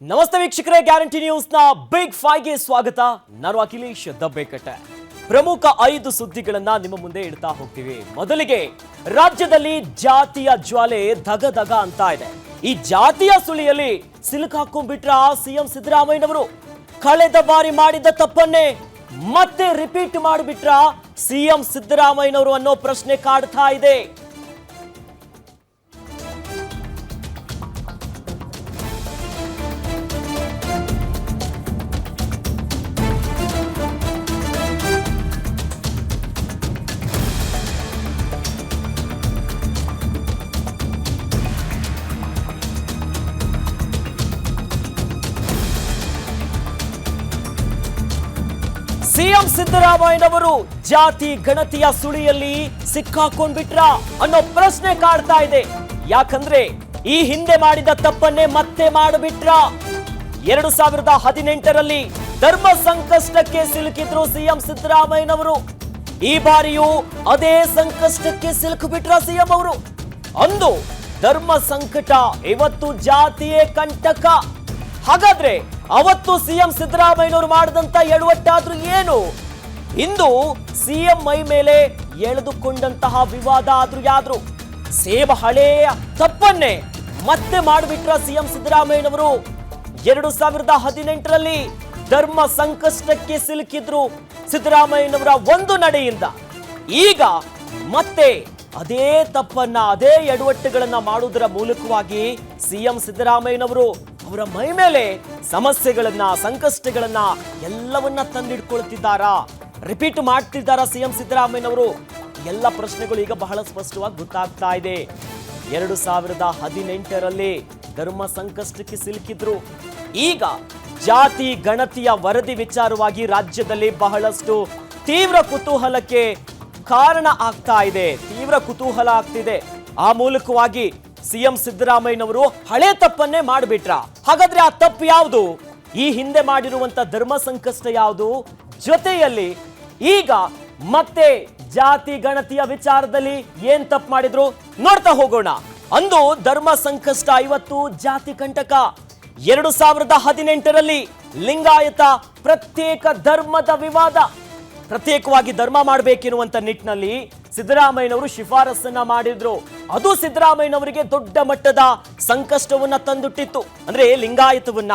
ನಮಸ್ತೆ ವೀಕ್ಷಕರೇ, guarantee ನ್ಯೂಸ್ನ big 5 ಗೆ ಸ್ವಾಗತ. ನಾನು ಅಖಿಲೇಶ್ ದಬ್ಬೆಕಟ್ಟೆ. ಪ್ರಮುಖ 5 ಸುದ್ದಿಗಳನ್ನ ನಿಮ್ಮ ಮುಂದೆ ಇಡ್ತಾ ಹೋಗ್ತೀವಿ. ಮೊದಲಿಗೆ, ರಾಜ್ಯದಲ್ಲಿ ಜಾತಿಯ ಜ್ವಾಲೆ ಧಗ ಧಗ ಅಂತ ಇದೆ. ಈ ಜಾತಿಯ ಸುಳಿಯಲ್ಲಿ ಸಿಲುಕಾಕೊಂಡ್ಬಿಟ್ರ ಸಿಎಂ ಸಿದ್ದರಾಮಯ್ಯನವರು. ಕಳೆದ ಬಾರಿ ಮಾಡಿದ ತಪ್ಪನ್ನೇ ಮತ್ತೆ ರಿಪೀಟ್ ಮಾಡಿಬಿಟ್ರ ಸಿಎಂ ಸಿದ್ದರಾಮಯ್ಯನವರು ಅನ್ನೋ ಪ್ರಶ್ನೆ ಕಾಡ್ತಾ ಇದೆ. ಸಿಎಂ ಸಿದ್ದರಾಮಯ್ಯನವರು ಜಾತಿ ಗಣತಿಯ ಸುಳಿಯಲ್ಲಿ ಸಿಕ್ಕಾಕೊಂಡ್ಬಿಟ್ರ ಅನ್ನೋ ಪ್ರಶ್ನೆ ಕಾಡ್ತಾ ಇದೆ. ಯಾಕಂದ್ರೆ ಈ ಹಿಂದೆ ಮಾಡಿದ ತಪ್ಪನ್ನೇ ಮತ್ತೆ ಮಾಡಿಬಿಟ್ರ. 2018ರಲ್ಲಿ ಧರ್ಮ ಸಂಕಷ್ಟಕ್ಕೆ ಸಿಲುಕಿದ್ರು ಸಿಎಂ ಸಿದ್ದರಾಮಯ್ಯನವರು. ಈ ಬಾರಿಯೂ ಅದೇ ಸಂಕಷ್ಟಕ್ಕೆ ಸಿಲುಕಿಬಿಟ್ರ ಸಿಎಂ ಅವರು. ಅಂದು ಧರ್ಮ ಸಂಕಟ, ಇವತ್ತು ಜಾತಿಯೇ ಕಂಟಕ. ಹಾಗಾದ್ರೆ ಅವತ್ತು ಸಿಎಂ ಸಿದ್ದರಾಮಯ್ಯನವರು ಮಾಡಿದಂತ ಎಡವಟ್ಟಾದ್ರೂ ಏನು? ಇಂದು ಸಿಎಂ ಮೈ ಮೇಲೆ ಎಳೆದುಕೊಂಡಂತಹ ವಿವಾದ ಆದ್ರೂ ಯಾದ್ರು? ಸೇಮ್ ಹಳೆಯ ತಪ್ಪನ್ನೇ ಮತ್ತೆ ಮಾಡಿಬಿಟ್ರ ಸಿಎಂ ಸಿದ್ದರಾಮಯ್ಯನವರು. 2018ರಲ್ಲಿ ಧರ್ಮ ಸಂಕಷ್ಟಕ್ಕೆ ಸಿಲುಕಿದ್ರು ಸಿದ್ದರಾಮಯ್ಯನವರ ಒಂದು ನಡೆಯಿಂದ. ಈಗ ಮತ್ತೆ ಅದೇ ತಪ್ಪನ್ನ, ಅದೇ ಎಡವಟ್ಟುಗಳನ್ನ ಮಾಡುವುದರ ಮೂಲಕವಾಗಿ ಸಿಎಂ ಸಿದ್ದರಾಮಯ್ಯನವರು ಅವರ ಮೈ ಮೇಲೆ ಸಮಸ್ಯೆಗಳನ್ನ, ಸಂಕಷ್ಟಗಳನ್ನ ಎಲ್ಲವನ್ನ ತಂದಿಡ್ಕೊಳ್ತಿದ್ದಾರಾ? ರಿಪೀಟ್ ಮಾಡ್ತಿದ್ದಾರಾ ಸಿಎಂ ಸಿದ್ದರಾಮಯ್ಯನವರು? ಎಲ್ಲ ಪ್ರಶ್ನೆಗಳು ಈಗ ಬಹಳ ಸ್ಪಷ್ಟವಾಗಿ ಗೊತ್ತಾಗ್ತಾ ಇದೆ. 2018ರಲ್ಲಿ ಧರ್ಮ ಸಂಕಷ್ಟಕ್ಕೆ ಸಿಲುಕಿದ್ರು. ಈಗ ಜಾತಿ ಗಣತಿಯ ವರದಿ ವಿಚಾರವಾಗಿ ರಾಜ್ಯದಲ್ಲಿ ಬಹಳಷ್ಟು ತೀವ್ರ ಕುತೂಹಲಕ್ಕೆ ಕಾರಣ ಆಗ್ತಾ ಇದೆ. ತೀವ್ರ ಕುತೂಹಲ ಆಗ್ತಿದೆ. ಆ ಮೂಲಕವಾಗಿ ಸಿಎಂ ಸಿದ್ದರಾಮಯ್ಯನವರು ಹಳೆ ತಪ್ಪನ್ನೇ ಮಾಡಿಬಿಟ್ರ. ಹಾಗಾದ್ರೆ ಆ ತಪ್ಪು ಯಾವುದು? ಈ ಹಿಂದೆ ಮಾಡಿರುವಂತ ಧರ್ಮ ಸಂಕಷ್ಟ ಯಾವುದು? ಜೊತೆಯಲ್ಲಿ ಈಗ ಮತ್ತೆ ಜಾತಿ ಗಣತಿಯ ವಿಚಾರದಲ್ಲಿ ಏನ್ ತಪ್ಪು ಮಾಡಿದ್ರು ನೋಡ್ತಾ ಹೋಗೋಣ. ಅಂದು ಧರ್ಮ ಸಂಕಷ್ಟ, ಇವತ್ತು ಜಾತಿ ಕಂಟಕ. 2018ರಲ್ಲಿ ಲಿಂಗಾಯತ ಪ್ರತ್ಯೇಕ ಧರ್ಮದ ವಿವಾದ. ಪ್ರತ್ಯೇಕವಾಗಿ ಧರ್ಮ ಮಾಡಬೇಕೆನ್ನುವಂತ ನಿಟ್ಟಿನಲ್ಲಿ ಸಿದ್ದರಾಮಯ್ಯನವರು ಶಿಫಾರಸನ್ನ ಮಾಡಿದ್ರು. ಅದು ಸಿದ್ದರಾಮಯ್ಯನವರಿಗೆ ದೊಡ್ಡ ಮಟ್ಟದ ಸಂಕಷ್ಟವನ್ನ ತಂದುಟ್ಟಿತ್ತು. ಅಂದ್ರೆ ಲಿಂಗಾಯತವನ್ನ,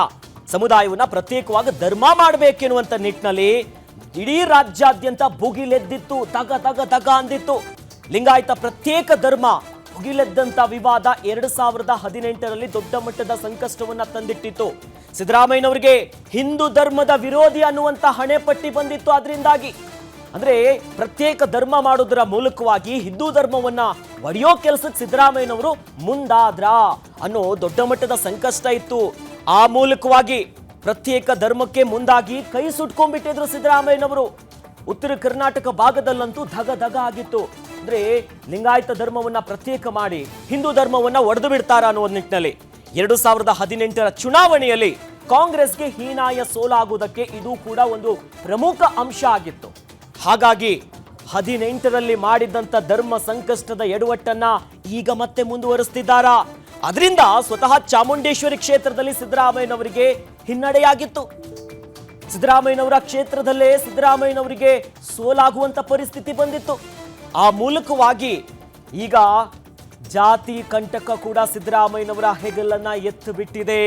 ಸಮುದಾಯವನ್ನ ಪ್ರತ್ಯೇಕವಾಗಿ ಧರ್ಮ ಮಾಡಬೇಕೆನ್ನುವಂತ ನಿಟ್ಟಿನಲ್ಲಿ ಇಡೀ ರಾಜ್ಯಾದ್ಯಂತ ಭುಗಿಲೆದ್ದಿತ್ತು, ತಗ ತಗ ತಗ ಅಂದಿತ್ತು. ಲಿಂಗಾಯತ ಪ್ರತ್ಯೇಕ ಧರ್ಮ ಭುಗಿಲೆದ್ದಂತ ವಿವಾದ 2018ರಲ್ಲಿ ದೊಡ್ಡ ಮಟ್ಟದ ಸಂಕಷ್ಟವನ್ನ ತಂದಿಟ್ಟಿತ್ತು. ಸಿದ್ದರಾಮಯ್ಯನವರಿಗೆ ಹಿಂದೂ ಧರ್ಮದ ವಿರೋಧಿ ಅನ್ನುವಂತ ಹಣೆಪಟ್ಟಿ ಬಂದಿತ್ತು. ಅದರಿಂದಾಗಿ ಅಂದ್ರೆ ಪ್ರತ್ಯೇಕ ಧರ್ಮ ಮಾಡೋದರ ಮೂಲಕವಾಗಿ ಹಿಂದೂ ಧರ್ಮವನ್ನ ಒಡೆಯೋ ಕೆಲಸಕ್ಕೆ ಸಿದ್ದರಾಮಯ್ಯನವರು ಮುಂದಾದ್ರ ಅನ್ನೋ ದೊಡ್ಡ ಮಟ್ಟದ ಸಂಕಷ್ಟ ಇತ್ತು. ಆ ಮೂಲಕವಾಗಿ ಪ್ರತ್ಯೇಕ ಧರ್ಮಕ್ಕೆ ಮುಂದಾಗಿ ಕೈ ಸುಟ್ಕೊಂಡ್ಬಿಟ್ಟಿದ್ರು ಸಿದ್ದರಾಮಯ್ಯನವರು. ಉತ್ತರ ಕರ್ನಾಟಕ ಭಾಗದಲ್ಲಂತೂ ಧಗ ಧಗ ಆಗಿತ್ತು. ಅಂದ್ರೆ ಲಿಂಗಾಯತ ಧರ್ಮವನ್ನ ಪ್ರತ್ಯೇಕ ಮಾಡಿ ಹಿಂದೂ ಧರ್ಮವನ್ನ ಒಡೆದು ಬಿಡ್ತಾರ ಅನ್ನೋ ನಿಟ್ಟಿನಲ್ಲಿ 2018ರ ಚುನಾವಣೆಯಲ್ಲಿ ಕಾಂಗ್ರೆಸ್ಗೆ ಹೀನಾಯ ಸೋಲಾಗುವುದಕ್ಕೆ ಇದು ಕೂಡ ಒಂದು ಪ್ರಮುಖ ಅಂಶ ಆಗಿತ್ತು. ಹಾಗಾಗಿ 18ರಲ್ಲಿ ಮಾಡಿದ್ದಂತ ಧರ್ಮ ಸಂಕಷ್ಟದ ಎಡವಟ್ಟನ್ನ ಈಗ ಮತ್ತೆ ಮುಂದುವರಿಸ್ತಿದ್ದಾರಾ? ಅದರಿಂದ ಸ್ವತಃ ಚಾಮುಂಡೇಶ್ವರಿ ಕ್ಷೇತ್ರದಲ್ಲಿ ಸಿದ್ದರಾಮಯ್ಯನವರಿಗೆ ಹಿನ್ನಡೆಯಾಗಿತ್ತು. ಸಿದ್ದರಾಮಯ್ಯನವರ ಕ್ಷೇತ್ರದಲ್ಲೇ ಸಿದ್ದರಾಮಯ್ಯನವರಿಗೆ ಸೋಲಾಗುವಂತ ಪರಿಸ್ಥಿತಿ ಬಂದಿತ್ತು. ಆ ಮೂಲಕವಾಗಿ ಈಗ ಜಾತಿ ಕಂಟಕ ಕೂಡ ಸಿದ್ದರಾಮಯ್ಯನವರ ಹೆಗಲನ್ನ ಎತ್ತು ಬಿಟ್ಟಿದೆ.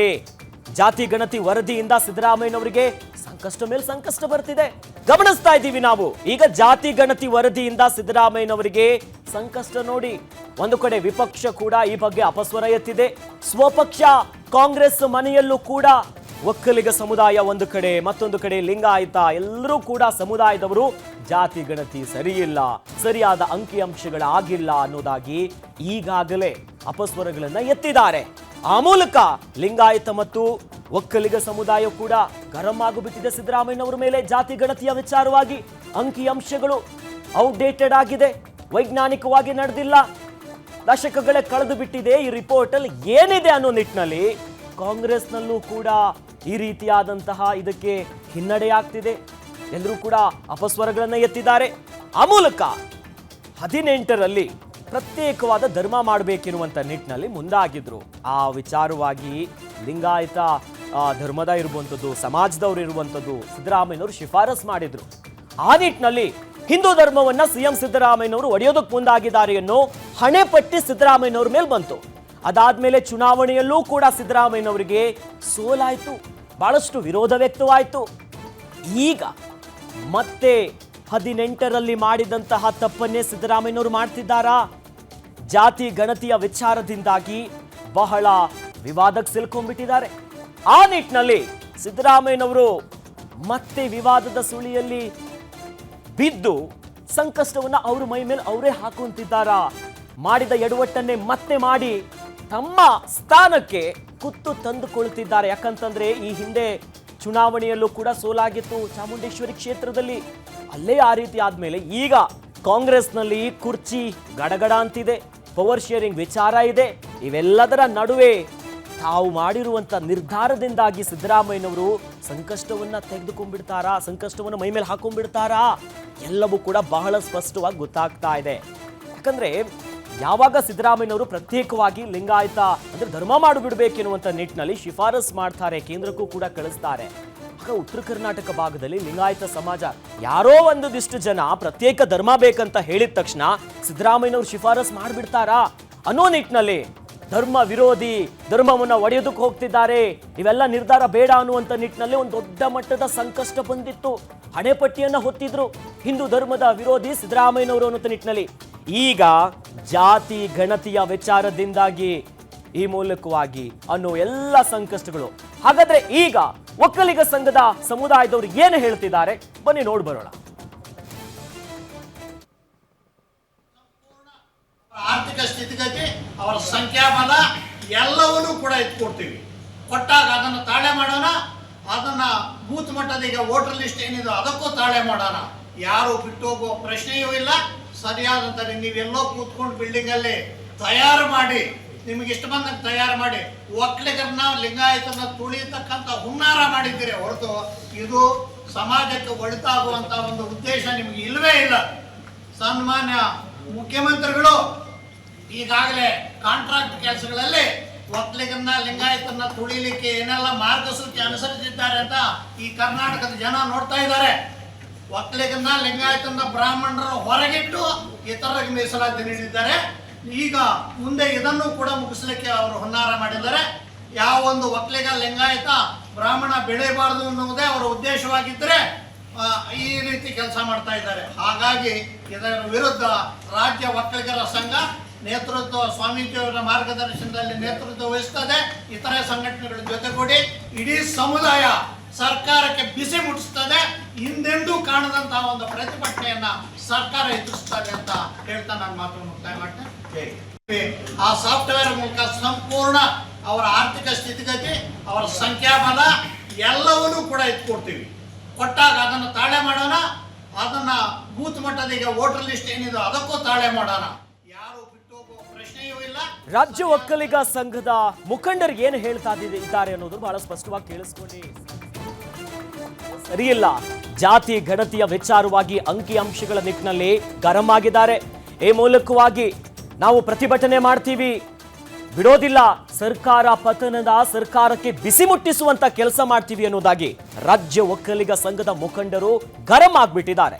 ಜಾತಿ ಗಣತಿ ವರದಿಯಿಂದ ಸಿದ್ದರಾಮಯ್ಯನವರಿಗೆ ಸಂಕಷ್ಟ ಮೇಲೆ ಸಂಕಷ್ಟ ಬರ್ತಿದೆ, ಗಮನಿಸ್ತಾ ಇದ್ದೀವಿ ನಾವು. ಈಗ ಜಾತಿ ಗಣತಿ ವರದಿಯಿಂದ ಸಿದ್ದರಾಮಯ್ಯನವರಿಗೆ ಸಂಕಷ್ಟ ನೋಡಿ. ಒಂದು ಕಡೆ ವಿಪಕ್ಷ ಕೂಡ ಈ ಬಗ್ಗೆ ಅಪಸ್ವರ ಎತ್ತಿದೆ. ಸ್ವಪಕ್ಷ ಕಾಂಗ್ರೆಸ್ ಮನೆಯಲ್ಲೂ ಕೂಡ ಒಕ್ಕಲಿಗ ಸಮುದಾಯ ಒಂದು ಕಡೆ, ಮತ್ತೊಂದು ಕಡೆ ಲಿಂಗಾಯತ, ಎಲ್ಲರೂ ಕೂಡ ಸಮುದಾಯದವರು ಜಾತಿ ಗಣತಿ ಸರಿಯಿಲ್ಲ, ಸರಿಯಾದ ಅಂಕಿಅಂಶಗಳಾಗಿಲ್ಲ ಅನ್ನೋದಾಗಿ ಈಗಾಗಲೇ ಅಪಸ್ವರಗಳನ್ನ ಎತ್ತಿದ್ದಾರೆ. ಆ ಮೂಲಕ ಲಿಂಗಾಯತ ಮತ್ತು ಒಕ್ಕಲಿಗ ಸಮುದಾಯ ಕೂಡ ಗರಂ ಆಗಿಬಿಟ್ಟಿದೆ ಸಿದ್ದರಾಮಯ್ಯನವರ ಮೇಲೆ. ಜಾತಿ ಗಣತಿಯ ವಿಚಾರವಾಗಿ ಅಂಕಿಅಂಶಗಳು ಔಟ್ಡೇಟೆಡ್ ಆಗಿದೆ, ವೈಜ್ಞಾನಿಕವಾಗಿ ನಡೆದಿಲ್ಲ, ದಶಕಗಳೇ ಕಳೆದು ಬಿಟ್ಟಿದೆ. ಈ ರಿಪೋರ್ಟ್ ಅಲ್ಲಿ ಏನಿದೆ ಅನ್ನೋ ನಿಟ್ಟಿನಲ್ಲಿ ಕಾಂಗ್ರೆಸ್ನಲ್ಲೂ ಕೂಡ ಈ ರೀತಿಯಾದಂತಹ ಇದಕ್ಕೆ ಹಿನ್ನಡೆಯಾಗ್ತಿದೆ. ಎಲ್ಲರೂ ಕೂಡ ಅಪಸ್ವರಗಳನ್ನ ಎತ್ತಿದ್ದಾರೆ. ಆ ಮೂಲಕ 18ರಲ್ಲಿ ಪ್ರತ್ಯೇಕವಾದ ಧರ್ಮ ಮಾಡಬೇಕೆನ್ನುವಂತ ನಿಟ್ಟಿನಲ್ಲಿ ಮುಂದಾಗಿದ್ರು. ಆ ವಿಚಾರವಾಗಿ ಲಿಂಗಾಯತ ಧರ್ಮದ ಇರುವಂಥದ್ದು, ಸಮಾಜದವರು ಇರುವಂಥದ್ದು ಸಿದ್ದರಾಮಯ್ಯನವರು ಶಿಫಾರಸ್ ಮಾಡಿದ್ರು. ಆ ನಿಟ್ಟಿನಲ್ಲಿ ಹಿಂದೂ ಧರ್ಮವನ್ನ ಸಿಎಂ ಸಿದ್ದರಾಮಯ್ಯನವರು ಒಡೆಯೋದಕ್ಕೆ ಮುಂದಾಗಿದ್ದಾರೆ ಅನ್ನೋ ಹಣೆ ಪಟ್ಟಿ ಸಿದ್ದರಾಮಯ್ಯನವ್ರ ಮೇಲೆ ಬಂತು. ಅದಾದ್ಮೇಲೆ ಚುನಾವಣೆಯಲ್ಲೂ ಕೂಡ ಸಿದ್ದರಾಮಯ್ಯನವರಿಗೆ ಸೋಲಾಯಿತು, ಬಹಳಷ್ಟು ವಿರೋಧ ವ್ಯಕ್ತವಾಯಿತು. ಈಗ ಮತ್ತೆ 18ರಲ್ಲಿ ಮಾಡಿದಂತಹ ತಪ್ಪನ್ನೇ ಸಿದ್ದರಾಮಯ್ಯನವರು ಮಾಡ್ತಿದ್ದಾರಾ? ಜಾತಿ ಗಣತಿಯ ವಿಚಾರದಿಂದಾಗಿ ಬಹಳ ವಿವಾದಕ್ಕೆ ಸಿಲುಕೊಂಡ್ಬಿಟ್ಟಿದ್ದಾರೆ. ಆ ನಿಟ್ಟಿನಲ್ಲಿ ಸಿದ್ದರಾಮಯ್ಯನವರು ಮತ್ತೆ ವಿವಾದದ ಸುಳಿಯಲ್ಲಿ ಬಿದ್ದು ಸಂಕಷ್ಟವನ್ನ ಅವ್ರ ಮೈ ಮೇಲೆ ಅವರೇ ಹಾಕೊಂತಿದ್ದಾರಾ? ಮಾಡಿದ ಎಡವಟ್ಟನ್ನೇ ಮತ್ತೆ ಮಾಡಿ ತಮ್ಮ ಸ್ಥಾನಕ್ಕೆ ಕುತ್ತು ತಂದುಕೊಳ್ತಿದ್ದಾರೆ. ಯಾಕಂತಂದ್ರೆ ಈ ಹಿಂದೆ ಚುನಾವಣೆಯಲ್ಲೂ ಕೂಡ ಸೋಲಾಗಿತ್ತು ಚಾಮುಂಡೇಶ್ವರಿ ಕ್ಷೇತ್ರದಲ್ಲಿ. ಅಲ್ಲೇ ಆ ರೀತಿ ಆದ್ಮೇಲೆ ಈಗ ಕಾಂಗ್ರೆಸ್ನಲ್ಲಿ ಕುರ್ಚಿ ಗಡಗಡ ಅಂತಿದೆ, ಪವರ್ ಶೇರಿಂಗ್ ವಿಚಾರ ಇದೆ. ಇವೆಲ್ಲದರ ನಡುವೆ ತಾವು ಮಾಡಿರುವಂತ ನಿರ್ಧಾರದಿಂದಾಗಿ ಸಿದ್ದರಾಮಯ್ಯನವರು ಸಂಕಷ್ಟವನ್ನ ತೆಗೆದುಕೊಂಡ್ಬಿಡ್ತಾರಾ, ಸಂಕಷ್ಟವನ್ನು ಮೈ ಮೇಲೆ ಹಾಕೊಂಡ್ಬಿಡ್ತಾರಾ? ಎಲ್ಲವೂ ಕೂಡ ಬಹಳ ಸ್ಪಷ್ಟವಾಗಿ ಗೊತ್ತಾಗ್ತಾ ಇದೆ. ಯಾಕಂದ್ರೆ ಯಾವಾಗ ಸಿದ್ದರಾಮಯ್ಯನವರು ಪ್ರತ್ಯೇಕವಾಗಿ ಲಿಂಗಾಯತ ಅಂದ್ರೆ ಧರ್ಮ ಮಾಡಿಬಿಡ್ಬೇಕೆನ್ನುವಂತ ನಿಟ್ಟಿನಲ್ಲಿ ಶಿಫಾರಸ್ ಮಾಡ್ತಾರೆ, ಕೇಂದ್ರಕ್ಕೂ ಕೂಡ ಕಳಿಸ್ತಾರೆ. ಆಗ ಉತ್ತರ ಕರ್ನಾಟಕ ಭಾಗದಲ್ಲಿ ಲಿಂಗಾಯತ ಸಮಾಜ ಯಾರೋ ಒಂದಿಷ್ಟು ಜನ ಪ್ರತ್ಯೇಕ ಧರ್ಮ ಬೇಕಂತ ಹೇಳಿದ ತಕ್ಷಣ ಸಿದ್ದರಾಮಯ್ಯನವರು ಶಿಫಾರಸ್ ಮಾಡಿಬಿಡ್ತಾರಾ ಅನ್ನೋ ನಿಟ್ಟಿನಲ್ಲಿ ಧರ್ಮ ವಿರೋಧಿ, ಧರ್ಮವನ್ನ ಒಡೆಯೋದಕ್ಕೆ ಹೋಗ್ತಿದ್ದಾರೆ, ಇವೆಲ್ಲ ನಿರ್ಧಾರ ಬೇಡ ಅನ್ನುವಂಥ ನಿಟ್ಟಿನಲ್ಲಿ ಒಂದು ದೊಡ್ಡ ಮಟ್ಟದ ಸಂಕಷ್ಟ ಬಂದಿತ್ತು. ಹಣೆಪಟ್ಟಿಯನ್ನ ಹೊತ್ತಿದ್ರು ಹಿಂದೂ ಧರ್ಮದ ವಿರೋಧಿ ಸಿದ್ದರಾಮಯ್ಯನವರು ಅನ್ನೋ ನಿಟ್ಟಿನಲ್ಲಿ. ಈಗ ಜಾತಿ ಗಣತಿಯ ವಿಚಾರದಿಂದಾಗಿ ಈ ಮೂಲಕವಾಗಿ ಅನ್ನೋ ಎಲ್ಲ ಸಂಕಷ್ಟಗಳು. ಹಾಗಾದ್ರೆ ಈಗ ಒಕ್ಕಲಿಗ ಸಂಘದ ಸಮುದಾಯದವರು ಏನು ಹೇಳ್ತಿದ್ದಾರೆ ಬನ್ನಿ ನೋಡ್ಬರೋಣ. ಆರ್ಥಿಕ ಸ್ಥಿತಿಗತಿ, ಅವರ ಸಂಖ್ಯಾಬಲ ಎಲ್ಲವನ್ನೂ ಕೂಡ ಎತ್ಕೊಡ್ತೀವಿ. ಕೊಟ್ಟಾಗ ಅದನ್ನು ತಾಳೆ ಮಾಡೋಣ, ಅದನ್ನ ಬೂತ್ ಮಟ್ಟದ ಈಗ ವೋಟರ್ ಲಿಸ್ಟ್ ಏನಿದೆ ಅದಕ್ಕೂ ತಾಳೆ ಮಾಡೋಣ. ಯಾರು ಬಿಟ್ಟು ಹೋಗುವ ಪ್ರಶ್ನೆಯೂ ಇಲ್ಲ. ಸರಿಯಾದಂತ ನೀವೆಲ್ಲೋ ಕೂತ್ಕೊಂಡು ಬಿಲ್ಡಿಂಗ್ ಅಲ್ಲಿ ತಯಾರು ಮಾಡಿ, ನಿಮಗೆ ಇಷ್ಟ ಬಂದಂಗೆ ತಯಾರು ಮಾಡಿ ಒಕ್ಕಲಿಗರನ್ನ ಲಿಂಗಾಯತನ ತುಳಿಯತಕ್ಕಂಥ ಹುನ್ನಾರ ಮಾಡಿದ್ದೀರಿ ಹೊರತು ಇದು ಸಮಾಜಕ್ಕೆ ಒಳಿತಾಗುವಂತ ಒಂದು ಉದ್ದೇಶ ನಿಮಗೆ ಇಲ್ಲವೇ ಇಲ್ಲ. ಸನ್ಮಾನ್ಯ ಮುಖ್ಯಮಂತ್ರಿಗಳು ಈಗಾಗಲೇ ಕಾಂಟ್ರಾಕ್ಟ್ ಕೆಲಸಗಳಲ್ಲಿ ಒಕ್ಕಲಿಗರನ್ನ ಲಿಂಗಾಯತನ ತುಳಿಲಿಕ್ಕೆ ಏನೆಲ್ಲ ಮಾರ್ಗಸೂಚಿ ಅನುಸರಿಸಿದ್ದಾರೆ ಅಂತ ಈ ಕರ್ನಾಟಕದ ಜನ ನೋಡ್ತಾ ಇದ್ದಾರೆ. ಒಕ್ಕಲಿಗರನ್ನ ಲಿಂಗಾಯತನ ಬ್ರಾಹ್ಮಣರ ಹೊರಗಿಟ್ಟು ಇತರರಿಗೆ ಮೀಸಲಾತಿ ನೀಡಿದ್ದಾರೆ. ಈಗ ಮುಂದೆ ಇದನ್ನು ಕೂಡ ಮುಗಿಸ್ಲಿಕ್ಕೆ ಅವರು ಹುನ್ನಾರ ಮಾಡಿದ್ದಾರೆ. ಯಾವ ಒಂದು ಒಕ್ಕಲಿಗ ಲಿಂಗಾಯತ ಬ್ರಾಹ್ಮಣ ಬೆಳೆಯಬಾರದು ಅನ್ನುವುದೇ ಅವರ ಉದ್ದೇಶವಾಗಿದ್ದರೆ ಈ ರೀತಿ ಕೆಲಸ ಮಾಡ್ತಾ ಇದ್ದಾರೆ. ಹಾಗಾಗಿ ಇದರ ವಿರುದ್ಧ ರಾಜ್ಯ ಒಕ್ಕಲಿಗರ ಸಂಘ ನೇತೃತ್ವ, ಸ್ವಾಮೀಜಿಯವರ ಮಾರ್ಗದರ್ಶನದಲ್ಲಿ ನೇತೃತ್ವ ವಹಿಸ್ತದೆ. ಇತರೆ ಸಂಘಟನೆಗಳ ಜೊತೆಗೂಡಿ ಇಡೀ ಸಮುದಾಯ ಸರ್ಕಾರಕ್ಕೆ ಬಿಸಿ ಮುಟ್ಟಿಸ್ತದೆ. ಹಿಂದೆಂದೂ ಕಾಣದಂತಹ ಒಂದು ಪ್ರತಿಭಟನೆಯನ್ನ ಸರ್ಕಾರ ಎದುರಿಸ್ತದೆ ಅಂತ ಹೇಳ್ತಾ ನಾನು ಮಾತನ್ನು ಮುಕ್ತಾಯ ಮಾಡ್ತೇನೆ. ಆ ಸಾಫ್ಟ್ವೇರ್ ಮೂಲಕ ಸಂಪೂರ್ಣ ಅವರ ಆರ್ಥಿಕ ಸ್ಥಿತಿಗತಿ, ಅವರ ಸಂಖ್ಯಾಬಲ ಎಲ್ಲವನ್ನೂ ಕೂಡ ಎತ್ಕೊಡ್ತೀವಿ. ಕೊಟ್ಟಾಗ ಅದನ್ನು ತಾಳೆ ಮಾಡೋಣ, ಅದನ್ನ ಬೂತ್ ಮಟ್ಟದ ಈಗ ವೋಟರ್ ಲಿಸ್ಟ್ ಏನಿದೆ ಅದಕ್ಕೂ ತಾಳೆ ಮಾಡೋಣ. ಯಾರು ಬಿಟ್ಟು ಹೋಗುವ ಪ್ರಶ್ನೆಯೂ ಇಲ್ಲ. ರಾಜ್ಯ ಒಕ್ಕಲಿಗ ಸಂಘದ ಮುಖಂಡರು ಏನು ಹೇಳ್ತಾ ಇದ್ದಾರೆ ಅನ್ನೋದು ಬಹಳ ಸ್ಪಷ್ಟವಾಗಿ ಕೇಳಿಸ್ಕೊಳ್ಳಿ. ಸರಿಯಿಲ್ಲ, ಜಾತಿ ಗಣತಿಯ ವಿಚಾರವಾಗಿ ಅಂಕಿ ಅಂಶಗಳ ನಿಟ್ಟಿನಲ್ಲಿ ಗರಂ ಆಗಿದ್ದಾರೆ. ಈ ಮೂಲಕವಾಗಿ ನಾವು ಪ್ರತಿಭಟನೆ ಮಾಡ್ತೀವಿ, ಬಿಡೋದಿಲ್ಲ, ಸರ್ಕಾರ ಪತನದ ಸರ್ಕಾರಕ್ಕೆ ಬಿಸಿ ಮುಟ್ಟಿಸುವಂತ ಕೆಲಸ ಮಾಡ್ತೀವಿ ಅನ್ನೋದಾಗಿ ರಾಜ್ಯ ಒಕ್ಕಲಿಗ ಸಂಘದ ಮುಖಂಡರು ಗರಂ ಆಗ್ಬಿಟ್ಟಿದ್ದಾರೆ.